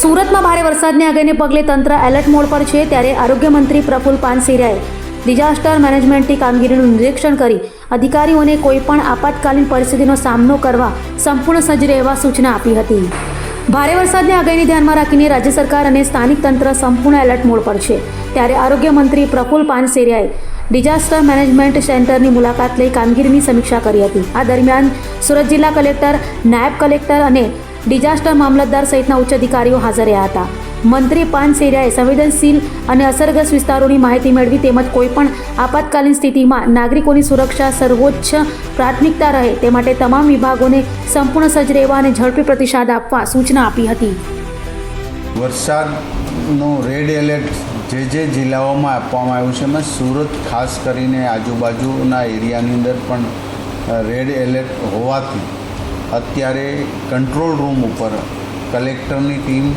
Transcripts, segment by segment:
સુરતમાં ભારે વરસાદની આગાહીને પગલે તંત્ર એલર્ટ મોડ પર છે, ત્યારે આરોગ્ય મંત્રી પ્રફુલ પાનસેરિયાએ ડિઝાસ્ટર મેનેજમેન્ટની કામગીરીનું નિરીક્ષણ કરી અધિકારીઓને કોઈપણ આપાતકાલીન પરિસ્થિતિનો સામનો કરવા સંપૂર્ણ સજ્જ રહેવા સૂચના આપી હતી. ભારે વરસાદની આગાહીને ધ્યાનમાં રાખીને રાજ્ય સરકાર અને સ્થાનિક તંત્ર સંપૂર્ણ એલર્ટ મોડ પર છે, ત્યારે આરોગ્ય મંત્રી પ્રફુલ પાનસેરિયાએ ડિઝાસ્ટર મેનેજમેન્ટ સેન્ટરની મુલાકાત લઈ કામગીરીની સમીક્ષા કરી હતી. આ દરમિયાન સુરત જિલ્લા કલેક્ટર, નાયબ કલેક્ટર અને ડિઝાસ્ટર મામલતદાર સહિતના ઉચ્ચ અધિકારીઓ હાજર રહ્યા હતા. મંત્રી પાનસેરિયાએ સંવેદનશીલ અને અસરગ્રસ્ત વિસ્તારોની માહિતી મેળવી તેમજ કોઈપણ આપાતકાલીન સ્થિતિમાં નાગરિકોની સુરક્ષા સર્વોચ્ચ પ્રાથમિકતા રહે તે માટે તમામ વિભાગોને સંપૂર્ણ સજ્જ રહેવા અને ઝડપી પ્રતિસાદ આપવા સૂચના આપી હતી. વરસાદનું રેડ એલર્ટ જે જિલ્લાઓમાં આપવામાં આવ્યું છે, એમાં સુરત ખાસ કરીને આજુબાજુના એરિયાની અંદર પણ રેડ એલર્ટ હોવાથી અત્યારે કંટ્રોલ રૂમ ઉપર કલેક્ટરની ટીમ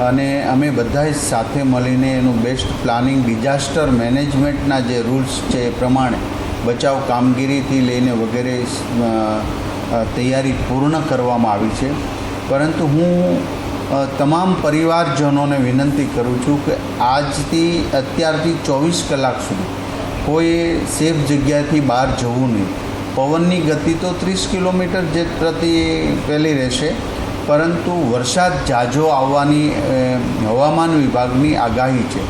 અને અમે બધા જ સાથે મળીને એનું બેસ્ટ પ્લાનિંગ, ડિઝાસ્ટર મેનેજમેન્ટના જે રૂલ્સ છે એ પ્રમાણે બચાવ કામગીરીથી લઈને વગેરે તૈયારી પૂર્ણ કરવામાં આવી છે. પરંતુ હું તમામ પરિવારજનોને વિનંતી કરું છું કે આજથી અત્યારથી 24 કલાક સુધી કોઈએ સેફ જગ્યાથી બહાર જવું નહીં. પવનની ગતિ તો 30 કિલોમીટર જે પ્રતિ પહેલી રહેશે, પરંતુ વરસાદ ઝાઝો આવવાની હવામાન વિભાગની આગાહી છે,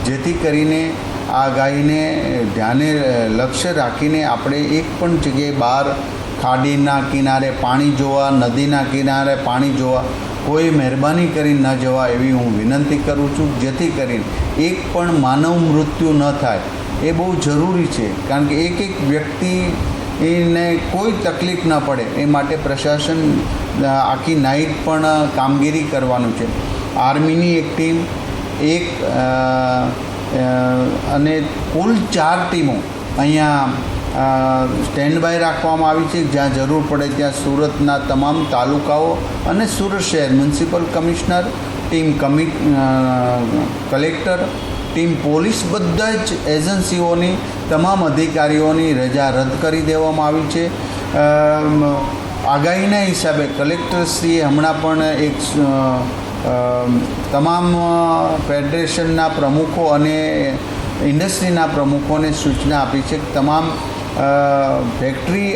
જેથી કરીને આ આગાહીને ધ્યાને લક્ષ્ય રાખીને આપણે એક પણ જગ્યાએ બહાર ખાડીના કિનારે પાણી જોવા, નદીના કિનારે પાણી જોવા કોઈ મહેરબાની કરી ન જવા એવી હું વિનંતી કરું છું, જેથી કરીને એક પણ માનવ મૃત્યુ ન થાય એ બહુ જરૂરી છે. કારણ કે એક વ્યક્તિ એને કોઈ તકલીફ ન પડે એ માટે પ્રશાસન આખી નાઇટ પણ કામગીરી કરવાનું છે. આર્મીની એક ટીમ અને કુલ 4 ટીમો અહીંયા સ્ટેન્ડ બાય રાખવામાં આવી છે. જ્યાં જરૂર પડે ત્યાં સુરતના તમામ તાલુકાઓ અને સુરત શહેર municipal commissioner team, collector team, police, બધા જ એજન્સીઓની તમામ અધિકારીઓની રજા રદ કરી દેવામાં આવી છે. આગાહીના હિસાબે કલેક્ટરશ્રીએ હમણાં પણ એક તમામ ફેડરેશનના પ્રમુખો અને ઇન્ડસ્ટ્રીના પ્રમુખોને સૂચના આપી છે કે તમામ ફેક્ટરી,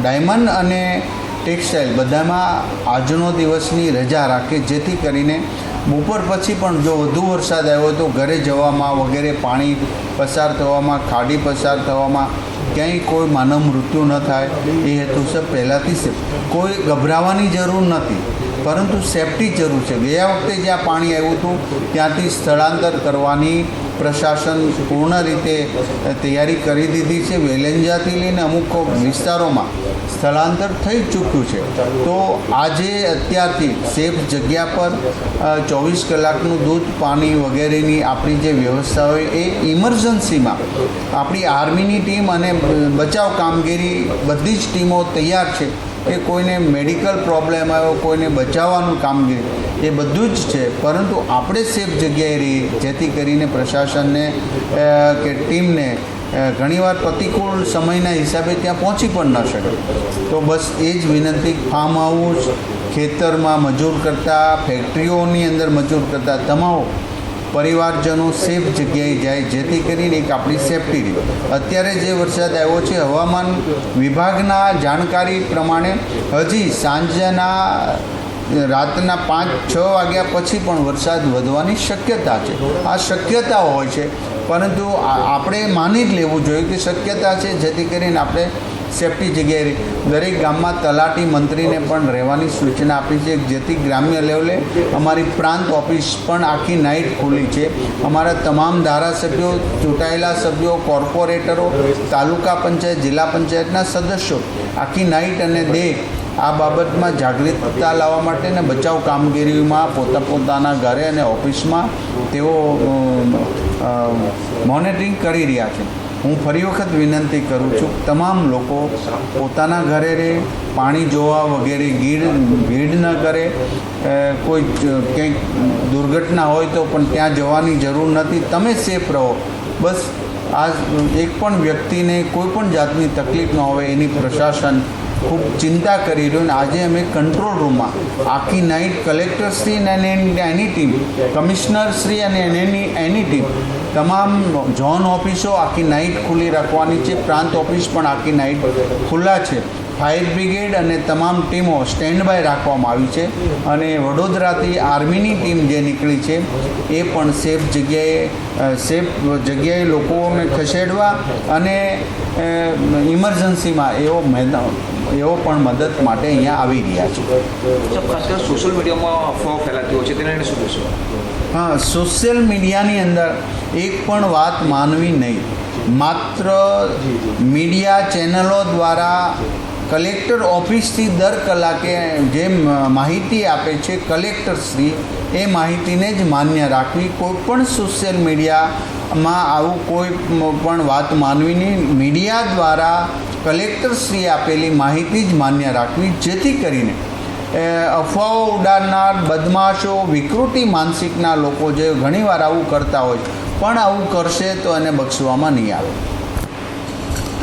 ડાયમંડ અને ટેક્સટાઇલ બધામાં આજનો દિવસની રજા રાખે, જેથી કરીને બપોર પછી પણ જો વધુ વરસાદ આવ્યો તો ઘરે જવામાં વગેરે પાણી પસાર થવામાં, ખાડી પસાર થવામાં ક્યાંય કોઈ માનવ મૃત્યુ ન થાય એ હેતુસર પહેલાંથી કોઈ ગભરાવાની જરૂર નથી, પરંતુ સેફટી જરૂર છે. ગયા વખતે જ્યાં પાણી આવ્યું હતું ત્યાંથી સ્થળાંતર કરવાની પ્રશાસન પૂર્ણ રીતે તૈયારી કરી દીધી છે. વેલેન્જાથી લઈને અમુક વિસ્તારોમાં સ્થળાંતર થઈ ચૂક્યું છે. તો આજે અત્યારથી સેફ જગ્યા પર 24 કલાકનું દૂધ, પાણી વગેરેની આપણી જે વ્યવસ્થા હોય એ ઇમરજન્સીમાં આપણી આર્મીની ટીમ અને બચાવ કામગીરી બધી જ ટીમો તૈયાર છે કે કોઈને મેડિકલ પ્રોબ્લેમ આવ્યો, કોઈને બચાવવાનું કામગીરી એ બધું જ છે. પરંતુ આપણે સેફ જગ્યાએ રહીએ, જેથી કરીને પ્રશાસનને કે ટીમને ઘણીવાર પ્રતિકૂળ સમયના હિસાબે ત્યાં પહોંચી પણ ન શકે. તો બસ એ જ વિનંતી, ફાર્મ હાઉસ, ખેતરમાં મજૂર કરતા, ફેક્ટરીઓની અંદર મજૂર કરતા તમામ પરિવારજનો સેફ જગ્યાએ જાય, જેથી કરીને એક આપણી સેફટી રહે. અત્યારે જે વરસાદ આવ્યો છે, હવામાન વિભાગના જાણકારી પ્રમાણે હજી સાંજના રાતના 5-6 વાગ્યા પછી પણ વરસાદ વધવાની શક્યતા છે. આ શક્યતાઓ હોય છે, પરંતુ આપણે માની જ લેવું જોઈએ કે શક્યતા છે, જેથી કરીને આપણે સેફટી જગ્યાએ દરેક ગામમાં તલાટી મંત્રીને પણ રહેવાની સૂચના આપી છે, જેથી ગ્રામ્ય લેવલે અમારી પ્રાંત ઓફિસ પણ આખી નાઇટ ખુલ્લી છે. અમારા તમામ ધારાસભ્યો, ચૂંટાયેલા સભ્યો, કોર્પોરેટરો, તાલુકા પંચાયત, જિલ્લા પંચાયતના સદસ્યો આખી નાઇટ અને ડે આ બાબતમાં જાગૃતતા લાવવા માટે અને બચાવ કામગીરીમાં પોતાના ઘરે અને ઓફિસમાં તેઓ મોનિટરિંગ કરી રહ્યા છે. હું ફરી વખત વિનંતી કરું છું, તમામ લોકો પોતાના ઘરે રહે, પાણી જોવા વગેરે ભીડ ન કરે. કોઈ કંઈક દુર્ઘટના હોય તો પણ ત્યાં જવાની જરૂર નથી. તમે સેફ રહો, બસ. આ એક પણ વ્યક્તિને કોઈ પણ જાતની તકલીફ ન હોય એની પ્રશાસન ખૂબ ચિંતા કરી રહ્યો. અને આજે અમે કંટ્રોલ રૂમમાં આખી નાઇટ કલેક્ટરશ્રી અને એની ટીમ, કમિશનરશ્રી અને એની ટીમ, તમામ ઝોન ઓફિસો આખી નાઇટ ખુલ્લી રાખવાની છે. પ્રાંત ઓફિસ પણ આખી નાઇટ ખુલ્લા છે. ફાયર બ્રિગેડ અને તમામ ટીમો સ્ટેન્ડ બાય રાખવામાં આવી છે. અને વડોદરાથી આર્મીની ટીમ જે નીકળી છે એ પણ સેફ જગ્યાએ લોકોને ખસેડવા અને ઇમરજન્સીમાં એવો પણ મદદ માટે અહીંયા આવી રહ્યા છે. ખાસ કરીને સોશિયલ મીડિયામાં અફવાઓ ફેલાતી હોય છે, તેને લઈને શું કહેશો? હા, સોશિયલ મીડિયાની અંદર એક પણ વાત માનવી નહીં. માત્ર મીડિયા ચેનલો દ્વારા કલેક્ટર ઓફિસથી દર કલાકે જે માહિતી આપે છે કલેક્ટરશ્રી, એ માહિતીને જ માન્ય રાખવી. કોઈ પણ સોશિયલ મીડિયામાં આવું કોઈ પણ વાત માનવી નહીં. મીડિયા દ્વારા કલેક્ટરશ્રીએ આપેલી માહિતી જ માન્ય રાખવી, જેથી કરીને અફવાઓ ઉડાડનાર બદમાશો, વિકૃતિ માનસિકના લોકો જે ઘણીવાર આવું કરતા હોય પણ આવું કરશે તો એને બક્ષવામાં નહીં આવે.